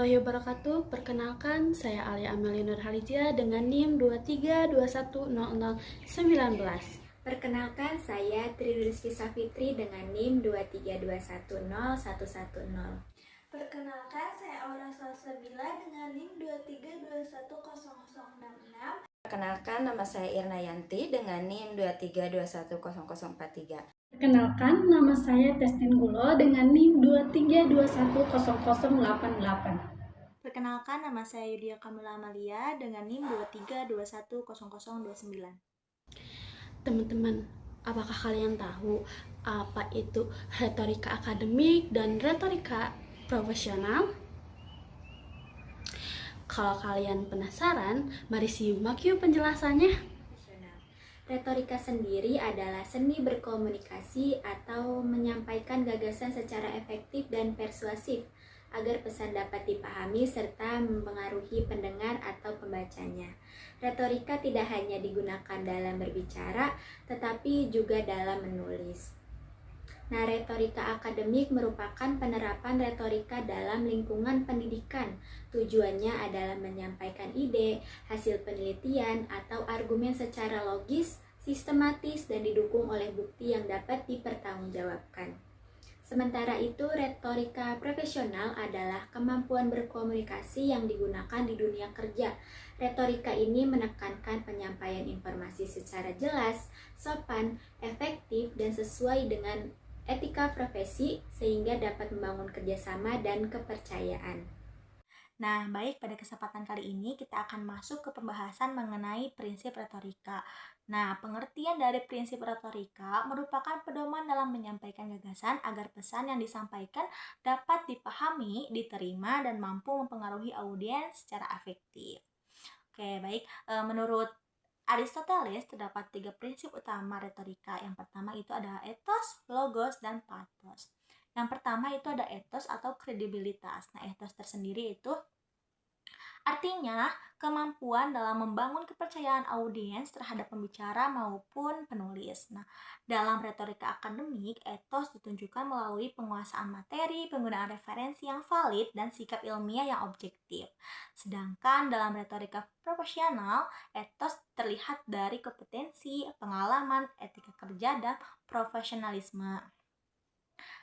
warahmatullahi wabarakatuh. Perkenalkan, saya Alia Amelia Nurhalizia dengan NIM 23210019. Perkenalkan, saya Tri Rizky Safitri dengan NIM 23210110. Perkenalkan, saya Aura Salsabila dengan NIM 23210066. Perkenalkan, nama saya Irna Yanti dengan NIM 23210043. Perkenalkan, nama saya Testin Gulo dengan NIM 23210088. Perkenalkan, nama saya Yudia Kamila Amalia dengan NIM 23210029. Teman-teman, apakah kalian tahu apa itu retorika akademik dan retorika profesional? Kalau kalian penasaran, mari simak yuk penjelasannya. Retorika sendiri adalah seni berkomunikasi atau menyampaikan gagasan secara efektif dan persuasif agar pesan dapat dipahami serta mempengaruhi pendengar atau pembacanya. Retorika tidak hanya digunakan dalam berbicara, tetapi juga dalam menulis. Nah, retorika akademik merupakan penerapan retorika dalam lingkungan pendidikan. Tujuannya adalah menyampaikan ide, hasil penelitian, atau argumen secara logis, sistematis, dan didukung oleh bukti yang dapat dipertanggungjawabkan. Sementara itu, retorika profesional adalah kemampuan berkomunikasi yang digunakan di dunia kerja. Retorika ini menekankan penyampaian informasi secara jelas, sopan, efektif, dan sesuai dengan etika profesi sehingga dapat membangun kerjasama dan kepercayaan. Nah, baik, pada kesempatan kali ini kita akan masuk ke pembahasan mengenai prinsip retorika. Nah, pengertian dari prinsip retorika merupakan pedoman dalam menyampaikan gagasan agar pesan yang disampaikan dapat dipahami, diterima, dan mampu mempengaruhi audiens secara efektif. Oke, baik. Menurut Aristoteles terdapat 3 prinsip utama retorika. Yang pertama itu ada ethos, logos, dan pathos. Yang pertama itu ada ethos atau kredibilitas. Nah, ethos tersendiri itu artinya kemampuan dalam membangun kepercayaan audiens terhadap pembicara maupun penulis. Nah, dalam retorika akademik, etos ditunjukkan melalui penguasaan materi, penggunaan referensi yang valid, dan sikap ilmiah yang objektif. Sedangkan dalam retorika profesional, etos terlihat dari kompetensi, pengalaman, etika kerja, dan profesionalisme.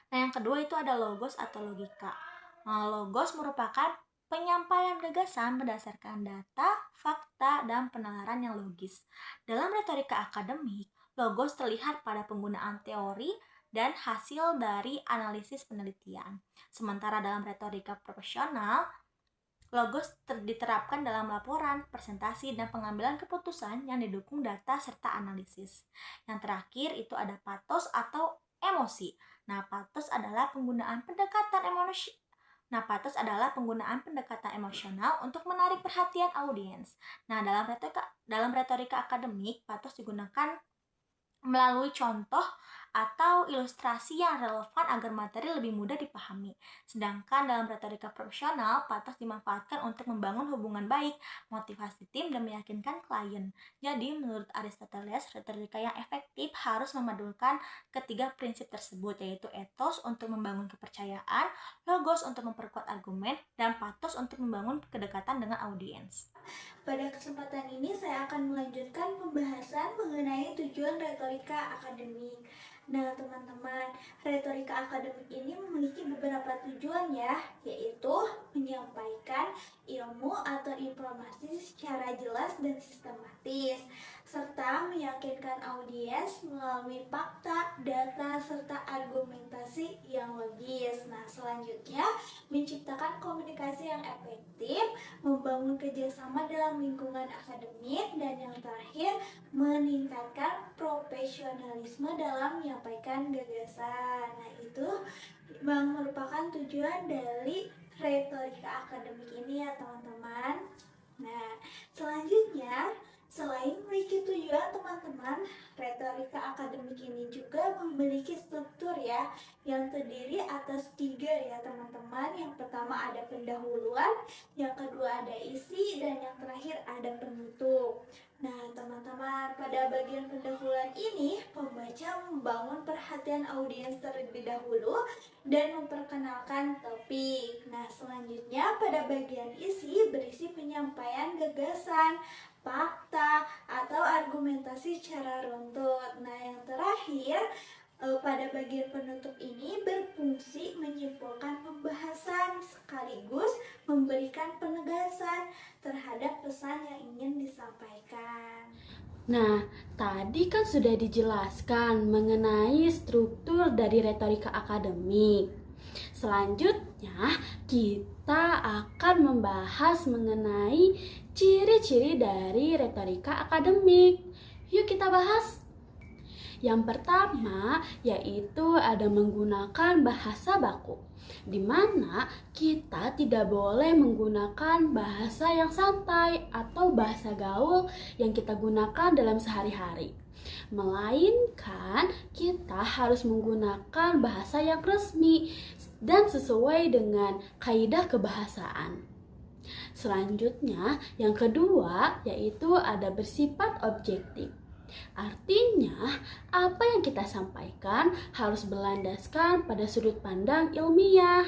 Nah, yang kedua itu ada logos atau logika. Nah, logos merupakan penyampaian gagasan berdasarkan data, fakta, dan penalaran yang logis. Dalam retorika akademik, logos terlihat pada penggunaan teori dan hasil dari analisis penelitian. Sementara dalam retorika profesional, logos diterapkan dalam laporan, presentasi, dan pengambilan keputusan yang didukung data serta analisis. Yang terakhir itu ada pathos atau emosi. Nah, pathos adalah penggunaan pendekatan emosional untuk menarik perhatian audiens. Nah, dalam retorika akademik, pathos digunakan melalui contoh atau ilustrasi yang relevan agar materi lebih mudah dipahami. Sedangkan dalam retorika profesional, pathos dimanfaatkan untuk membangun hubungan baik, motivasi tim, dan meyakinkan klien. Jadi, menurut Aristoteles, retorika yang efektif harus memadukan ketiga prinsip tersebut, yaitu ethos untuk membangun kepercayaan, logos untuk memperkuat argumen, dan pathos untuk membangun kedekatan dengan audiens. Pada kesempatan ini saya akan melanjutkan pembahasan mengenai tujuan retorika akademik. Nah, teman-teman, retorika akademik ini memiliki beberapa tujuan ya, yaitu menyampaikan ilmu atau informasi secara jelas dan sistematis, serta meyakinkan audiens melalui fakta, data, serta argumentasi yang logis. Nah, selanjutnya menciptakan komunikasi yang efektif, membangun kerjasama dalam lingkungan akademik, dan yang terakhir meningkatkan profesionalisme dalam menyampaikan gagasan. Nah, itu merupakan tujuan dari retorika akademik ini ya teman-teman. Nah, selanjutnya selain memiliki tujuan teman-teman, retorika akademik ini juga memiliki struktur ya, yang terdiri atas 3 ya teman-teman. Yang pertama ada pendahuluan, yang kedua ada isi, dan yang terakhir ada penutup. Nah teman-teman, pada pada bagian pendahuluan ini, pembaca membangun perhatian audiens terlebih dahulu dan memperkenalkan topik. Nah, selanjutnya pada bagian isi berisi penyampaian gagasan, fakta, atau argumentasi secara runtut. Nah, yang terakhir, pada bagian penutup ini berfungsi menyimpulkan pembahasan sekaligus memberikan penegasan terhadap pesan yang ingin disampaikan. Nah, tadi kan sudah dijelaskan mengenai struktur dari retorika akademik. Selanjutnya, kita akan membahas mengenai ciri-ciri dari retorika akademik. Yuk kita bahas. Yang pertama yaitu ada menggunakan bahasa baku, di mana kita tidak boleh menggunakan bahasa yang santai atau bahasa gaul yang kita gunakan dalam sehari-hari. Melainkan kita harus menggunakan bahasa yang resmi dan sesuai dengan kaidah kebahasaan. Selanjutnya, yang kedua yaitu ada bersifat objektif. Artinya, apa yang kita sampaikan harus berlandaskan pada sudut pandang ilmiah,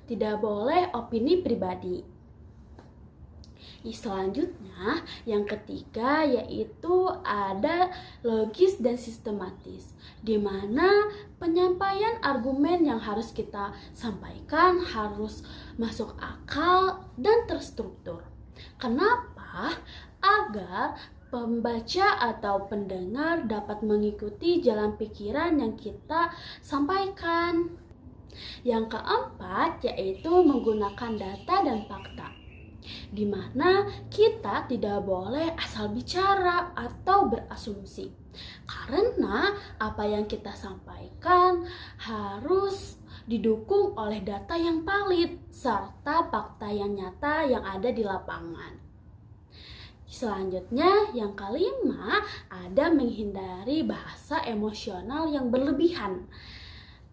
tidak boleh opini pribadi. Selanjutnya, yang ketiga yaitu ada logis dan sistematis, di mana penyampaian argumen yang harus kita sampaikan harus masuk akal dan terstruktur. Kenapa? Agar pembaca atau pendengar dapat mengikuti jalan pikiran yang kita sampaikan. Yang keempat yaitu menggunakan data dan fakta, di mana kita tidak boleh asal bicara atau berasumsi, karena apa yang kita sampaikan harus didukung oleh data yang valid serta fakta yang nyata yang ada di lapangan. Selanjutnya, yang kelima, ada menghindari bahasa emosional yang berlebihan,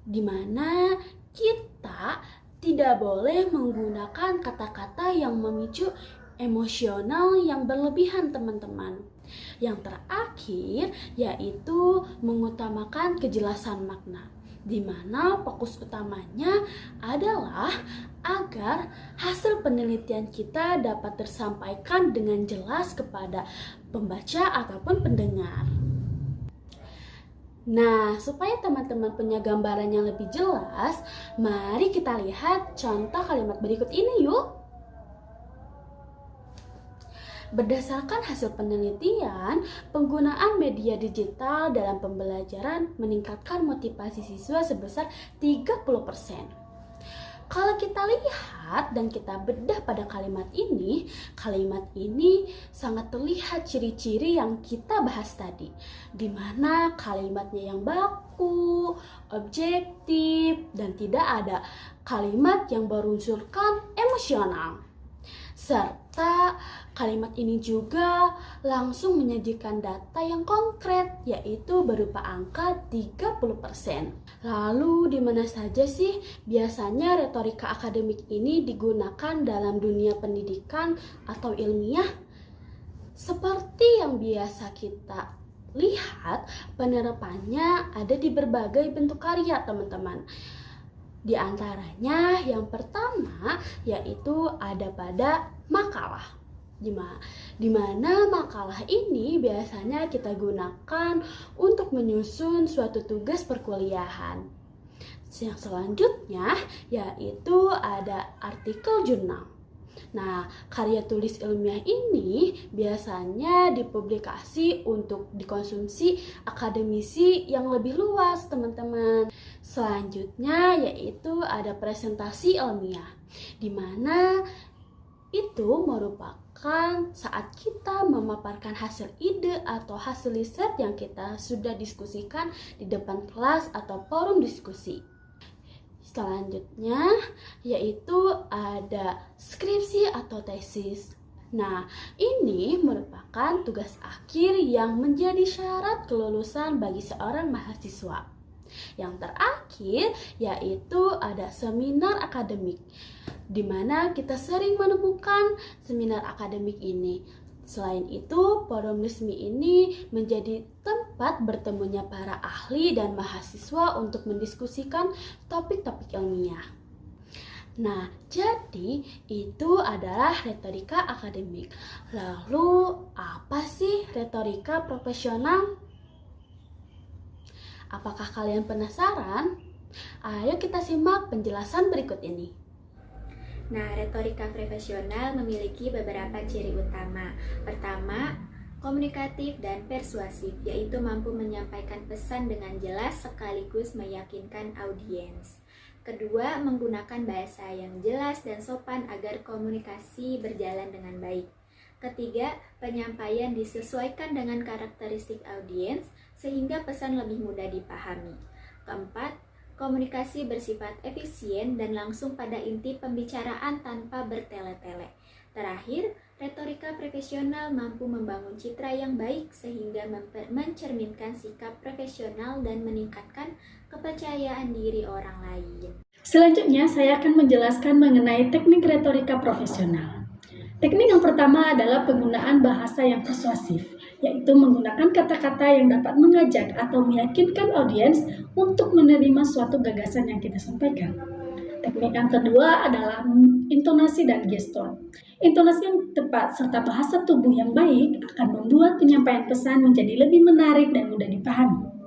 di mana kita tidak boleh menggunakan kata-kata yang memicu emosional yang berlebihan, teman-teman. Yang terakhir, yaitu mengutamakan kejelasan makna, di mana fokus utamanya adalah agar hasil penelitian kita dapat tersampaikan dengan jelas kepada pembaca ataupun pendengar. Nah, supaya teman-teman punya gambaran yang lebih jelas, mari kita lihat contoh kalimat berikut ini yuk. Berdasarkan hasil penelitian, penggunaan media digital dalam pembelajaran meningkatkan motivasi siswa sebesar 30%. Kalau kita lihat dan kita bedah pada kalimat ini sangat terlihat ciri-ciri yang kita bahas tadi, di mana kalimatnya yang baku, objektif, dan tidak ada kalimat yang berunsurkan emosional. Serta kalimat ini juga langsung menyajikan data yang konkret, yaitu berupa angka 30%. Lalu di mana saja sih biasanya retorika akademik ini digunakan dalam dunia pendidikan atau ilmiah? Seperti yang biasa kita lihat, penerapannya ada di berbagai bentuk karya, teman-teman. Di antaranya yang pertama yaitu ada pada makalah, di mana makalah ini biasanya kita gunakan untuk menyusun suatu tugas perkuliahan. Yang selanjutnya yaitu ada artikel jurnal. Nah, karya tulis ilmiah ini biasanya dipublikasi untuk dikonsumsi akademisi yang lebih luas, teman-teman. Selanjutnya yaitu ada presentasi ilmiah, di mana itu merupakan saat kita memaparkan hasil ide atau hasil riset yang kita sudah diskusikan di depan kelas atau forum diskusi. Selanjutnya yaitu ada skripsi atau tesis. Nah, ini merupakan tugas akhir yang menjadi syarat kelulusan bagi seorang mahasiswa. Yang terakhir yaitu ada seminar akademik, di mana kita sering menemukan seminar akademik ini Selain itu, forum resmi ini menjadi tempat bertemunya para ahli dan mahasiswa untuk mendiskusikan topik-topik ilmiah. Nah, jadi itu adalah retorika akademik. Lalu, apa sih retorika profesional? Apakah kalian penasaran? Ayo kita simak penjelasan berikut ini. Nah, retorika profesional memiliki beberapa ciri utama. Pertama, komunikatif dan persuasif, yaitu mampu menyampaikan pesan dengan jelas sekaligus meyakinkan audiens. Kedua, menggunakan bahasa yang jelas dan sopan agar komunikasi berjalan dengan baik. Ketiga, penyampaian disesuaikan dengan karakteristik audiens sehingga pesan lebih mudah dipahami. Keempat, komunikasi bersifat efisien dan langsung pada inti pembicaraan tanpa bertele-tele. Terakhir, retorika profesional mampu membangun citra yang baik sehingga mencerminkan sikap profesional dan meningkatkan kepercayaan diri orang lain. Selanjutnya, saya akan menjelaskan mengenai teknik retorika profesional. Teknik yang pertama adalah penggunaan bahasa yang persuasif, yaitu menggunakan kata-kata yang dapat mengajak atau meyakinkan audiens untuk menerima suatu gagasan yang kita sampaikan. Teknik yang kedua adalah intonasi dan gestur. Intonasi yang tepat serta bahasa tubuh yang baik akan membuat penyampaian pesan menjadi lebih menarik dan mudah dipahami.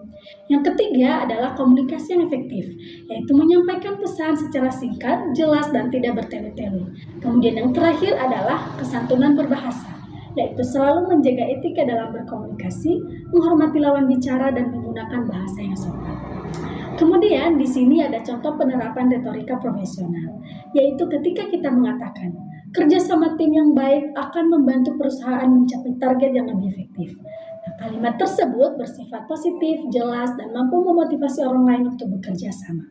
Yang ketiga adalah komunikasi yang efektif, yaitu menyampaikan pesan secara singkat, jelas, dan tidak bertele-tele. Kemudian yang terakhir adalah kesantunan berbahasa, yaitu selalu menjaga etika dalam berkomunikasi, menghormati lawan bicara, dan menggunakan bahasa yang sopan. Kemudian di sini ada contoh penerapan retorika profesional, yaitu ketika kita mengatakan, kerjasama tim yang baik akan membantu perusahaan mencapai target yang lebih efektif. Nah, kalimat tersebut bersifat positif, jelas, dan mampu memotivasi orang lain untuk bekerja sama.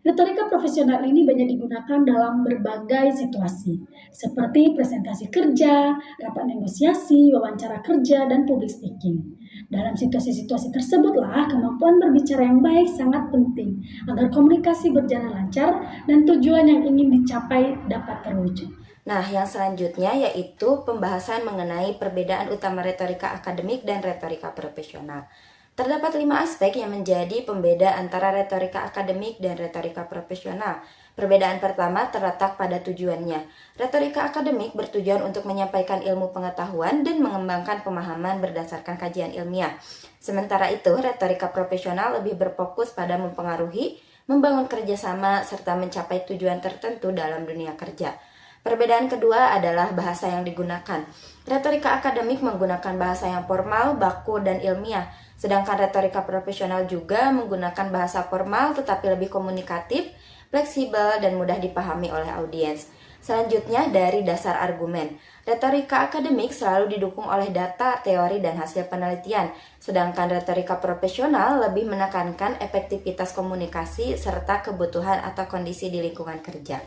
Retorika profesional ini banyak digunakan dalam berbagai situasi, seperti presentasi kerja, rapat negosiasi, wawancara kerja, dan public speaking. Dalam situasi-situasi tersebutlah kemampuan berbicara yang baik sangat penting agar komunikasi berjalan lancar dan tujuan yang ingin dicapai dapat terwujud. Nah, yang selanjutnya yaitu pembahasan mengenai perbedaan utama retorika akademik dan retorika profesional. Terdapat 5 aspek yang menjadi pembeda antara retorika akademik dan retorika profesional. Perbedaan pertama terletak pada tujuannya. Retorika akademik bertujuan untuk menyampaikan ilmu pengetahuan dan mengembangkan pemahaman berdasarkan kajian ilmiah. Sementara itu, retorika profesional lebih berfokus pada mempengaruhi, membangun kerjasama, serta mencapai tujuan tertentu dalam dunia kerja. Perbedaan kedua adalah bahasa yang digunakan. Retorika akademik menggunakan bahasa yang formal, baku, dan ilmiah. Sedangkan retorika profesional juga menggunakan bahasa formal tetapi lebih komunikatif, fleksibel, dan mudah dipahami oleh audiens. Selanjutnya dari dasar argumen. Retorika akademik selalu didukung oleh data, teori, dan hasil penelitian. Sedangkan retorika profesional lebih menekankan efektivitas komunikasi serta kebutuhan atau kondisi di lingkungan kerja.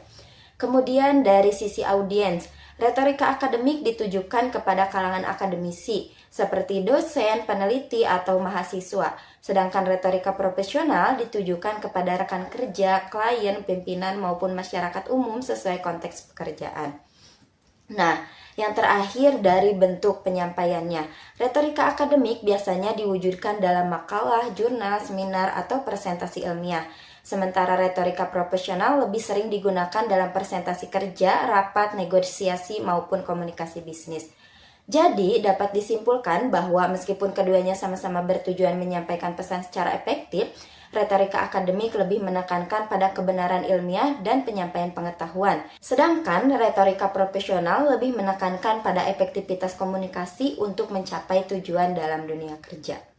Kemudian dari sisi audiens, retorika akademik ditujukan kepada kalangan akademisi, seperti dosen, peneliti, atau mahasiswa. Sedangkan retorika profesional ditujukan kepada rekan kerja, klien, pimpinan, maupun masyarakat umum sesuai konteks pekerjaan. Nah, yang terakhir dari bentuk penyampaiannya. Retorika akademik biasanya diwujudkan dalam makalah, jurnal, seminar, atau presentasi ilmiah. Sementara retorika profesional lebih sering digunakan dalam presentasi kerja, rapat, negosiasi, maupun komunikasi bisnis. Jadi, dapat disimpulkan bahwa meskipun keduanya sama-sama bertujuan menyampaikan pesan secara efektif, retorika akademik lebih menekankan pada kebenaran ilmiah dan penyampaian pengetahuan. Sedangkan retorika profesional lebih menekankan pada efektivitas komunikasi untuk mencapai tujuan dalam dunia kerja.